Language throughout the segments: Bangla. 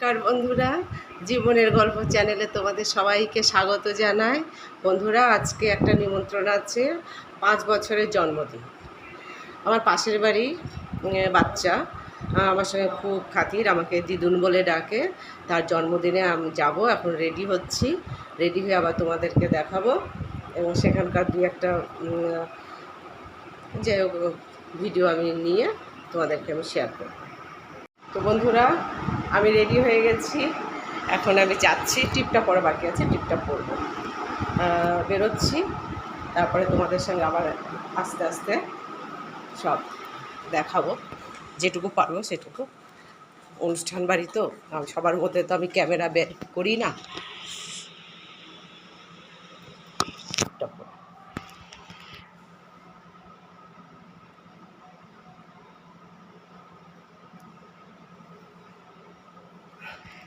নমস্কার বন্ধুরা, জীবনের গল্প চ্যানেলে তোমাদের সবাইকে স্বাগত জানাই। বন্ধুরা, আজকে একটা নিমন্ত্রণ আছে। 5 বছরের জন্মদিন। আমার পাশের বাড়ি বাচ্চা আমার সঙ্গে খুব খাতির, আমাকে দিদুন বলে ডাকে। তার জন্মদিনে আমি যাব, এখন রেডি হচ্ছি। রেডি হয়ে আবার তোমাদেরকে দেখাবো এবং সেখানকার দু একটা যে ভিডিও আমি নিয়ে তোমাদেরকে আমি শেয়ার করব। তো বন্ধুরা, আমি রেডি হয়ে গেছি, এখন আমি যাচ্ছি। টিপটা পরা বাকি আছে, টিপটা পরবো, বেরোচ্ছি। তারপরে তোমাদের সঙ্গে আবার আস্তে আস্তে সব দেখাবো, যেটুকু পারবো সেটুকু। অনুষ্ঠান বাড়ি তো, সবার মধ্যে তো আমি ক্যামেরা বের করি না।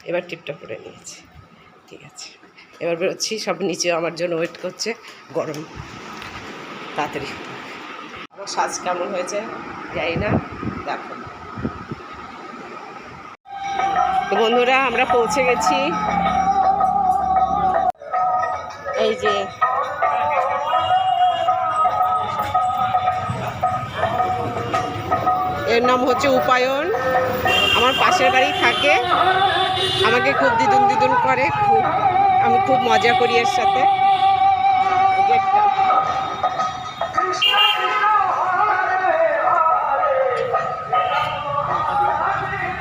এবার টিপটা পরে নিয়েছি, ঠিক আছে। এবার বেরোচ্ছি, সব নিচে আমার জন্য ওয়েট করছে, গরম। তাড়াতাড়ি। আমার সাজ কেমন হয়েছে জানি না, দেখো। তো বন্ধুরা, আমরা পৌঁছে গেছি। এই যে এর নাম হচ্ছে উপায়ন, আমার পাশের বাড়ি থাকে। আমাকে খুব দিদুন দিদুন করে, আমি খুব মজা করি এর সাথে।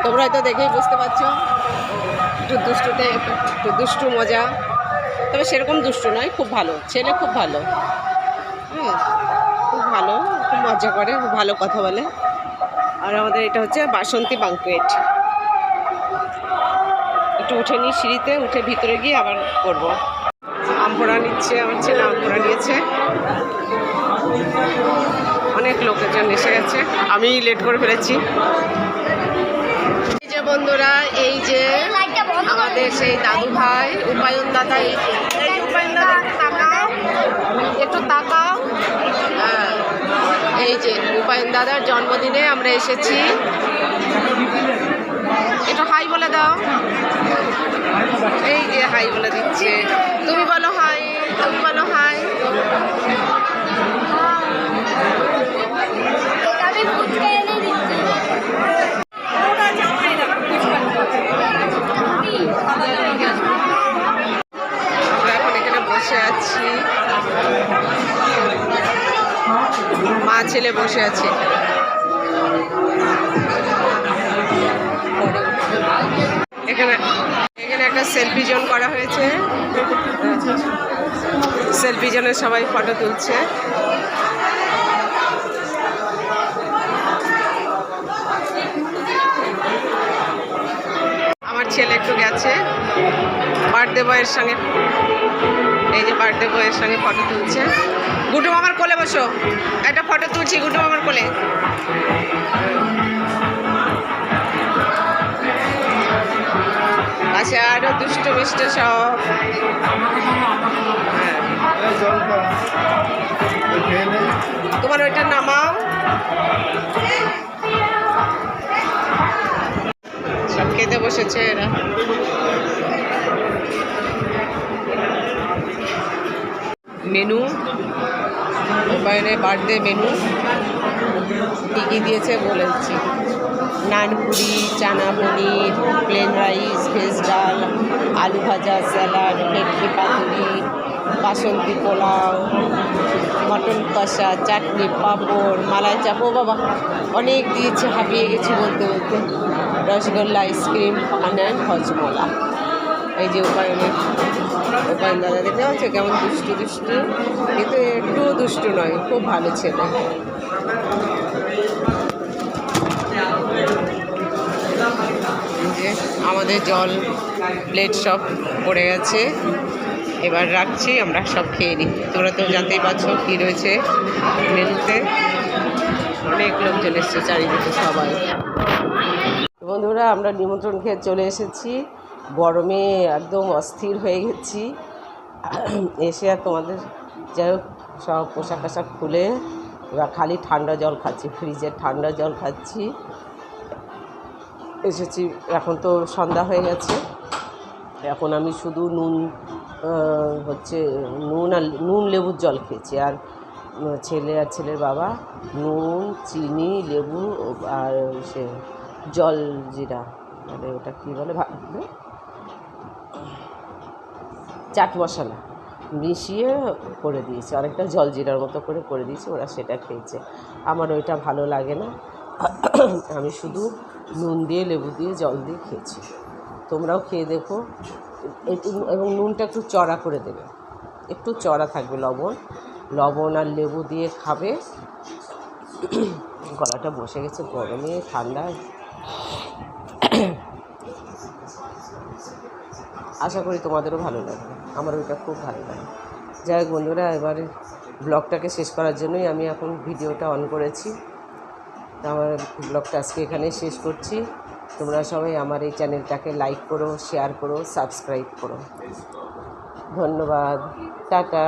তোমরা হয়তো দেখেই বুঝতে পারছো, একটু দুষ্টুতে, একটু দুষ্টু মজা। তবে সেরকম দুষ্টু নয়, খুব ভালো ছেলে, খুব ভালো। হ্যাঁ, খুব ভালো, খুব মজা করে, খুব ভালো কথা বলে। আর আমাদের এটা হচ্ছে বাসন্তী বাঙ্কুয়েট। একটু উঠে নিই সিঁড়িতে, উঠে ভিতরে গিয়ে আবার করবো। আমপোড়া নিচ্ছে, আমার ছেলে আমপোড়া নিয়েছে। অনেক লোকজন এসে গেছে, আমি লেট করে ফেলেছি। এই যে বন্ধুরা, এই যে আমাদের সেই দাদু ভাই উপায়ন দাদা। এই উপায়ন দাদা, একটু তাকাও। হ্যাঁ, এই যে উপায়ন দাদার জন্মদিনে আমরা এসেছি। একটু হাই বলে দাও। এই যে হাই বলে দিচ্ছে, তুমি বলো হাই, তুমি বলো হাই। আমরা এখন এখানে বসে আছি, মা ছেলে বসে আছি। এখানে এখানে একটা সেলফি জোন করা হয়েছে। সেলফি জোনে সবাই ফটো তুলছে। আমার ছেলে একটু গেছে বার্থডে বয়ের সঙ্গে, এই যে বার্থডে বয়ের সঙ্গে ফটো তুলছে। গুড্ডু মামার কোলে বসো, একটা ফটো তুলছি গুড্ডু মামার কোলে। আচ্ছা, আরো দুষ্ট মিষ্ট সব। তোমার ওইটা নামাও। সব খেতে বসেছে এরা। মেনু, উপায়নের বার্থডে মেনু কী কী দিয়েছে বলেছি। নানপুরি, চানা পনির, প্লেন রাইস, ভেজ ডাল, আলু ভাজা, স্যালাড, ভেটকি পাতুরি, বাসন্তী পোলাও, মটন কষা, চাটনি, পাঁপড়, মালাই চাপ। ও বাবা, অনেক দিয়েছে, হাঁপিয়ে গেছি বলতে বলতে। রসগোল্লা, আইসক্রিম, পান, হজমলা। এই যে উপায়ন দাদা, দেখতে পাচ্ছ কেমন দুষ্টু দুষ্টু, কিন্তু একটু দুষ্টু নয়, খুব ভালো ছেলে। যে আমাদের জল প্লেট সব পড়ে গেছে, এবার রাখছি, আমরা সব খেয়ে নিই। তোমরা তো জানতেই পারছো কী রয়েছে মেনুতে। অনেক লোকজন এসছে চারিদিকে সবাই। বন্ধুরা, আমরা নিমন্ত্রণ খেয়ে চলে এসেছি। গরমে একদম অস্থির হয়ে গেছি। এসে আর তোমাদের যাই হোক সব পোশাক আশাক খুলে এবার খালি ঠান্ডা জল খাচ্ছি, ফ্রিজের ঠান্ডা জল খাচ্ছি। এসেছি, এখন তো সন্ধ্যা হয়ে গেছে। এখন আমি শুধু নুন লেবুর জল খেয়েছি, আর ছেলে আর ছেলের বাবা নুন, চিনি, লেবু আর সে জল জিরা, মানে ওটা কী বলে, চাট মশলা মিশিয়ে করে দিয়েছে, অনেকটা জল জিরার মতো করে দিয়েছে, ওরা সেটা খেয়েছে। আমার ওইটা ভালো লাগে না, আমি শুধু নুন দিয়ে, লেবু দিয়ে, জল দিয়ে খেয়েছি। তোমরাও খেয়ে দেখো, এবং নুনটা একটু চড়া করে দেবে, একটু চড়া থাকবে, লবণ আর লেবু দিয়ে খাবে। গলাটা বসে গেছে গরমে, ঠান্ডায়। আশা করি তোমাদেরও ভালো লাগবে, আমার ওইটা খুব ভালো লাগে। যাই হোক বন্ধুরা, এবারে ব্লগটাকে শেষ করার জন্যই আমি এখন ভিডিওটা অন করেছি। আমার ব্লগটা আজকে এখানেই শেষ করছি। তোমরা সবাই আমার এই চ্যানেলটাকে লাইক করো, শেয়ার করো, সাবস্ক্রাইব করো। ধন্যবাদ, টাটা।